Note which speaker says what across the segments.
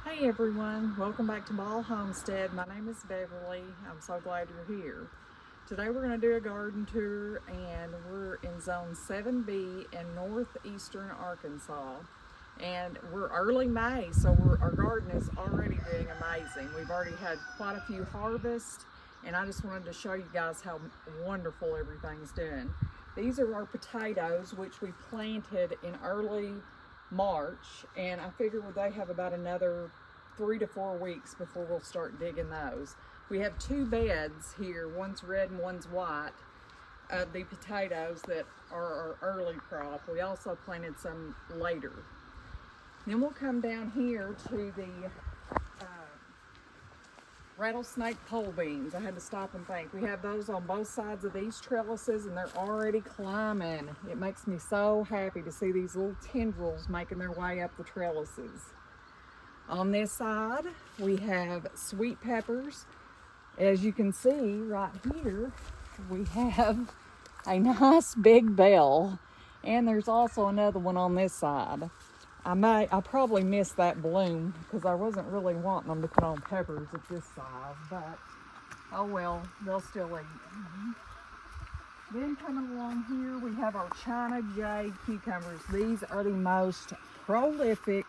Speaker 1: Hey everyone, welcome back to Ball Homestead. My name is Beverly. I'm so glad you're here. Today we're going to do a garden tour and we're in zone 7B in northeastern Arkansas. And we're early May, so our garden is already doing amazing. We've already had quite a few harvests and I just wanted to show you guys how wonderful everything's doing. These are our potatoes, which we planted in early March, and I figure they have about another 3 to 4 weeks before we'll start digging those. We have two beds here, one's red and one's white, of the potatoes that are our early crop. We also planted some later. Then we'll come down here to the rattlesnake pole beans. I had to stop and think. We have those on both sides of these trellises and they're already climbing. It makes me so happy to see these little tendrils making their way up the trellises. On this side, we have sweet peppers. As you can see right here, we have a nice big bell, and there's also another one on this side. I probably missed that bloom because I wasn't really wanting them to put on peppers at this size, but oh well, they'll still eat. Then coming along here, we have our China Jade cucumbers. These are the most prolific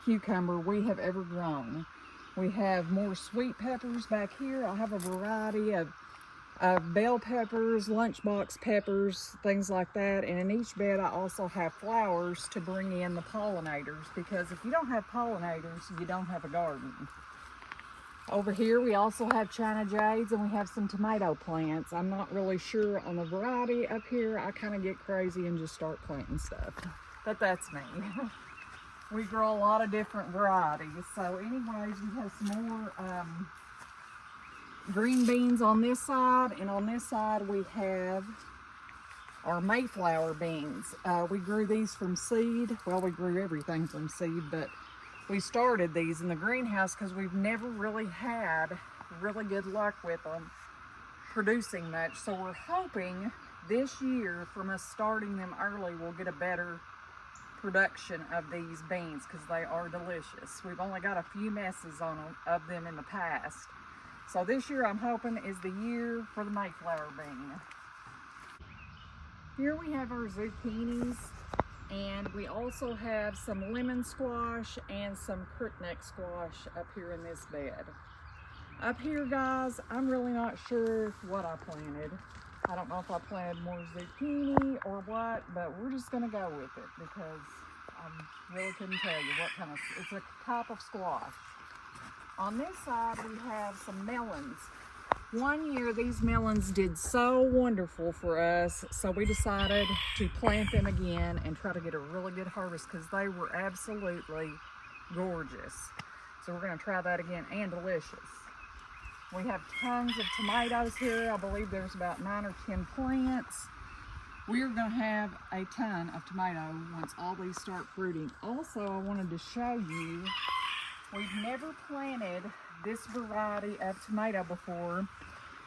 Speaker 1: cucumber we have ever grown. We have more sweet peppers back here. I have a variety of bell peppers, lunchbox peppers, things like that. And in each bed I also have flowers to bring in the pollinators, because if you don't have pollinators, you don't have a garden. Over here we also have China Jades and we have some tomato plants. I'm not really sure on the variety up here. I kind of get crazy and just start planting stuff. But that's me. We grow a lot of different varieties. So anyways, we have some more green beans on this side, and on this side we have our Mayflower beans. We grew these from seed. Well, we grew everything from seed, but we started these in the greenhouse because we've never really had really good luck with them producing much. So we're hoping this year, from us starting them early, we'll get a better production of these beans because they are delicious. We've only got a few messes of them in the past. So this year I'm hoping is the year for the Mayflower bean. Here we have our zucchinis, and we also have some lemon squash and some crookneck squash up here in this bed. Up here, guys, I'm really not sure what I planted. I don't know if I planted more zucchini or what, but we're just gonna go with it because I really couldn't tell you what kind of, it's a type of squash. On this side, we have some melons. One year, these melons did so wonderful for us, so we decided to plant them again and try to get a really good harvest because they were absolutely gorgeous. So we're going to try that again, and delicious. We have tons of tomatoes here. I believe there's about 9 or 10 plants. We are going to have a ton of tomato once all these start fruiting. Also, I wanted to show you, we've never planted this variety of tomato before,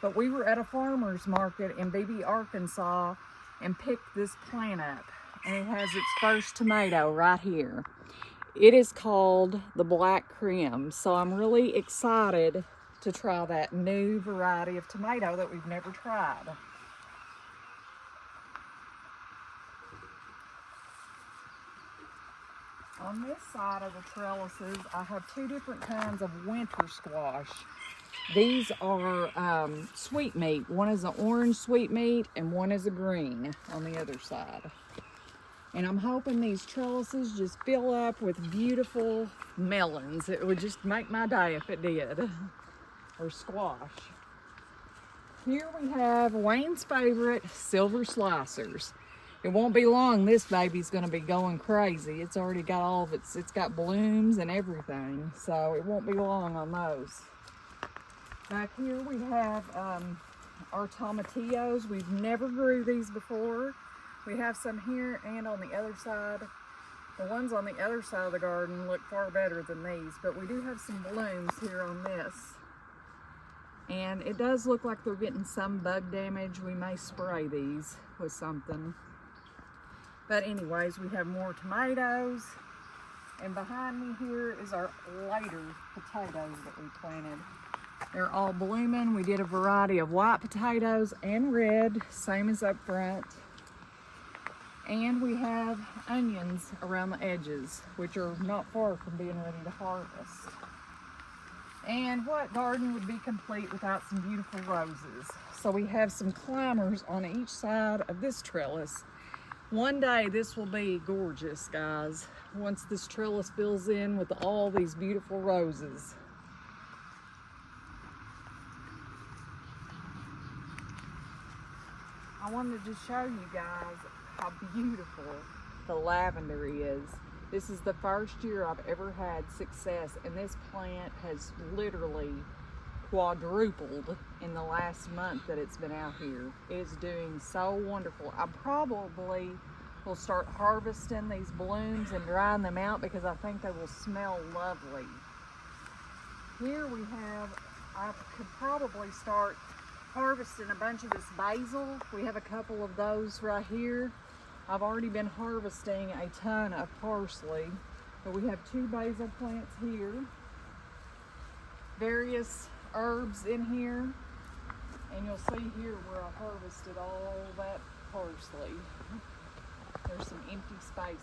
Speaker 1: but we were at a farmer's market in Beebe, Arkansas, and picked this plant up. And it has its first tomato right here. It is called the Black Crim. So I'm really excited to try that new variety of tomato that we've never tried. On this side of the trellises, I have two different kinds of winter squash. These are sweetmeat. One is an orange sweetmeat and one is a green on the other side. And I'm hoping these trellises just fill up with beautiful melons. It would just make my day if it did. Or squash. Here we have Wayne's favorite, silver slicers. It won't be long, this baby's gonna be going crazy. It's already got all of it's got blooms and everything, so it won't be long on those. Back here we have our tomatillos. We've never grew these before. We have some here and on the other side. The ones on the other side of the garden look far better than these, but we do have some blooms here on this. And it does look like they're getting some bug damage. We may spray these with something. But anyways, we have more tomatoes. And behind me here is our later potatoes that we planted. They're all blooming. We did a variety of white potatoes and red, same as up front. And we have onions around the edges, which are not far from being ready to harvest. And what garden would be complete without some beautiful roses? So we have some climbers on each side of this trellis. One day this will be gorgeous, guys, once this trellis fills in with all these beautiful roses. I wanted to show you guys how beautiful the lavender is. This is the first year I've ever had success, and this plant has literally quadrupled in the last month that it's been out here. It is doing so wonderful. I probably will start harvesting these blooms and drying them out because I think they will smell lovely. Here we have, I could probably start harvesting a bunch of this basil. We have a couple of those right here. I've already been harvesting a ton of parsley, but we have 2 basil plants here, various herbs in here, and you'll see here where I harvested all that parsley. There's some empty spaces.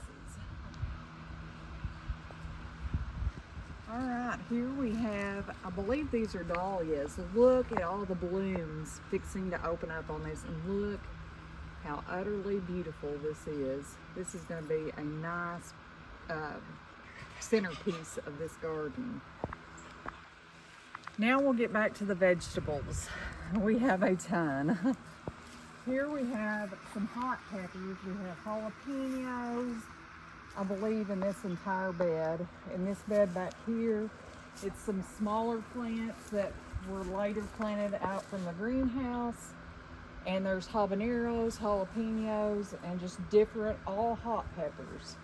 Speaker 1: All right, here we have, I believe these are dahlias. Look at all the blooms fixing to open up on this, and look how utterly beautiful this is. This is going to be a nice centerpiece of this garden. Now we'll get back to the vegetables. We have a ton. Here we have some hot peppers. We have jalapenos, I believe, in this entire bed. In this bed back here, it's some smaller plants that were later planted out from the greenhouse. And there's habaneros, jalapenos, and just different, all hot peppers.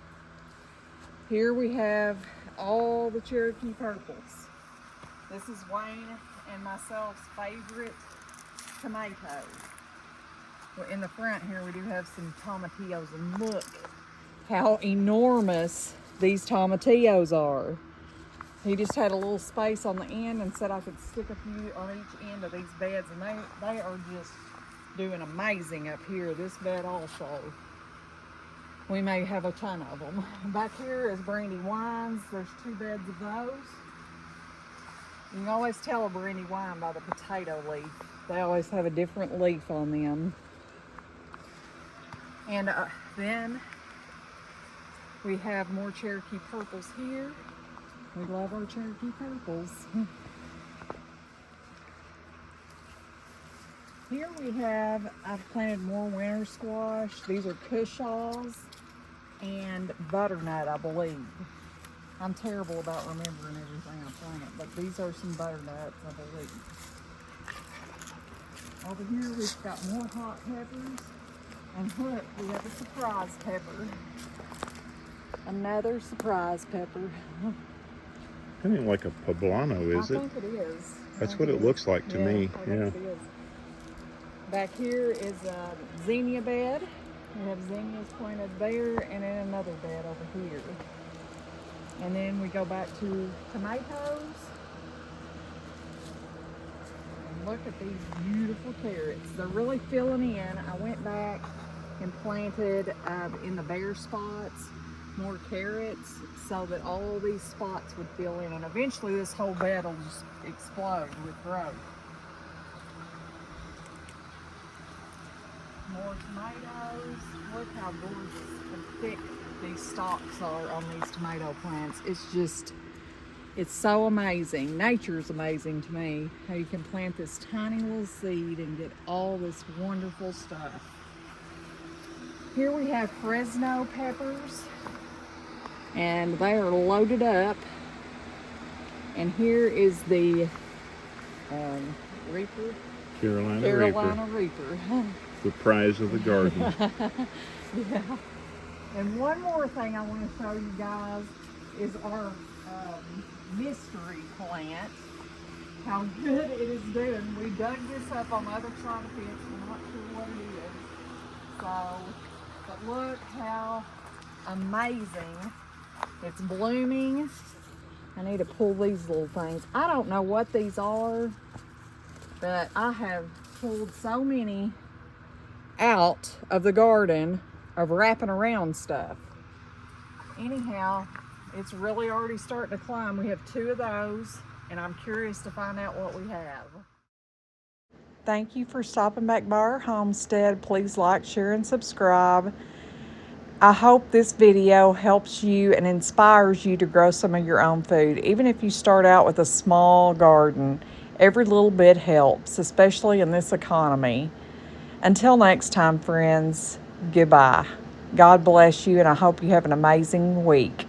Speaker 1: Here we have all the Cherokee purples. This is Wayne and myself's favorite tomatoes. Well, in the front here we do have some tomatillos, and look how enormous these tomatillos are. He just had a little space on the end and said I could stick a few on each end of these beds, and they are just doing amazing up here. This bed also. We may have a ton of them. Back here is brandy wines. There's 2 beds of those. You can always tell a brandy wine by the potato leaf. They always have a different leaf on them. And then we have more Cherokee purples here. We love our Cherokee purples. Here we have, I've planted more winter squash. These are cushaws and butternut, I believe. I'm terrible about remembering everything I planted, but these are some butternuts, I believe. Over here we've got more hot peppers. And look, we have a surprise pepper. Another surprise pepper.
Speaker 2: That ain't like a poblano, is it?
Speaker 1: I think it is.
Speaker 2: That's what it looks like to me.
Speaker 1: I think it is. Back here is a zinnia bed. We have zinnias planted there, and then another bed over here. And then we go back to tomatoes. And look at these beautiful carrots. They're really filling in. I went back and planted in the bare spots more carrots so that all these spots would fill in, and eventually this whole bed will just explode with growth. More tomatoes. Look how gorgeous and thick these stalks are on these tomato plants. It's so amazing. Nature's amazing to me, how you can plant this tiny little seed and get all this wonderful stuff. Here we have Fresno peppers, and they are loaded up. And here is the Reaper. Carolina Reaper.
Speaker 2: The prize of the garden.
Speaker 1: Yeah. And one more thing I want to show you guys is our mystery plant. How good it is doing. We dug this up on the other side of the fence. We're not sure what it is. So, but look how amazing It's blooming. I need to pull these little things. I don't know what these are, but I have pulled so many out of the garden of wrapping around stuff. Anyhow, it's really already starting to climb. We have 2 of those, and I'm curious to find out what we have. Thank you for stopping back by our homestead. Please like, share, and subscribe. I hope this video helps you and inspires you to grow some of your own food. Even if you start out with a small garden, every little bit helps, especially in this economy. Until next time, friends, goodbye. God bless you, and I hope you have an amazing week.